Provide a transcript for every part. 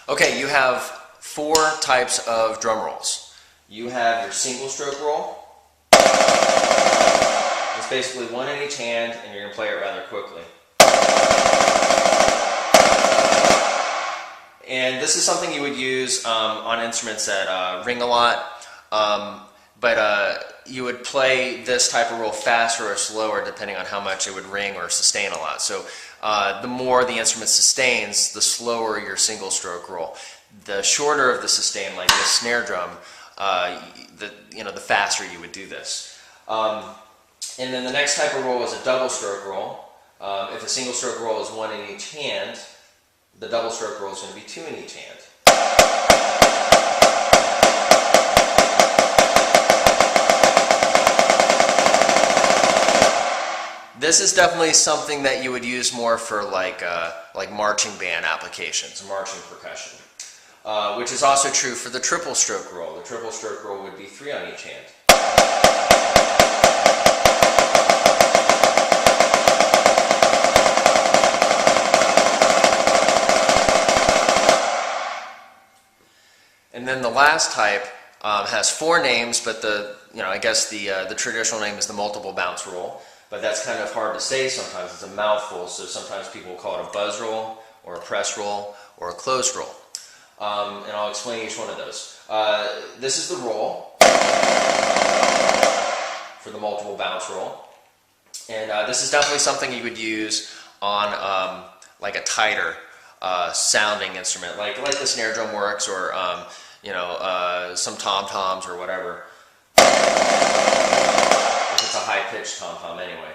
Okay, you have four types of drum rolls. You have your single stroke roll. It's basically one in each hand, and you're going to play it rather quickly. And this is something you would use on instruments that ring a lot, but you would play this type of roll faster or slower depending on how much it would ring or sustain a lot. So the more the instrument sustains, the slower your single stroke roll. The shorter of the sustain, like this snare drum, the faster you would do this. And then the next type of roll is a double stroke roll. If a single stroke roll is one in each hand, the double stroke roll is going to be two in each hand. This is definitely something that you would use more for like marching band applications, marching percussion, which is also true for the triple stroke roll. The triple stroke roll would be three on each hand. And then the last type has four names, but I guess the traditional name is the multiple bounce roll. But that's kind of hard to say sometimes. It's a mouthful, so sometimes people will call it a buzz roll, or a press roll, or a closed roll. And I'll explain each one of those. This is the roll for the multiple bounce roll. And this is definitely something you would use on like a tighter sounding instrument, like the snare drum works, or some tom-toms or whatever. If it's a high-pitched tom-tom anyway.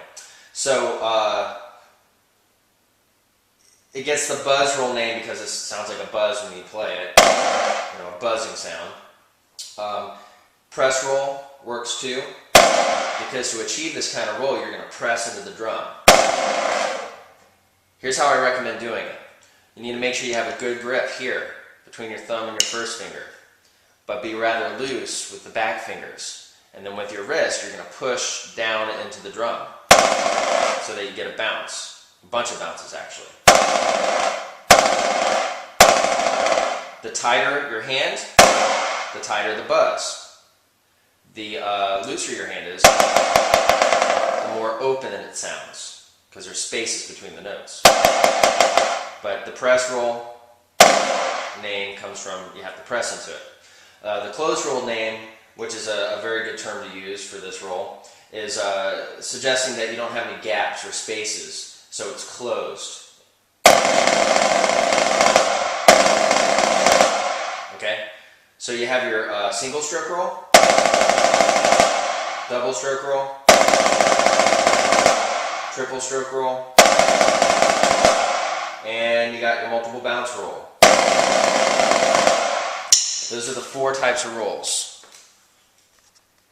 So it gets the buzz roll name because it sounds like a buzz when you play it, a buzzing sound. Press roll works too, because to achieve this kind of roll, you're going to press into the drum. Here's how I recommend doing it. You need to make sure you have a good grip here, between your thumb and your first finger, but be rather loose with the back fingers. And then with your wrist, you're going to push down into the drum so that you get a bounce. A bunch of bounces, actually. The tighter your hand, the tighter the buzz. The looser your hand is, the more open it sounds, because there's spaces between the notes. But the press roll name comes from, you have to press into it. The closed roll name, which is a very good term to use for this roll, is suggesting that you don't have any gaps or spaces, so it's closed. Okay? So you have your single stroke roll, double stroke roll, triple stroke roll, and you got your multiple bounce roll. Those are the four types of rolls.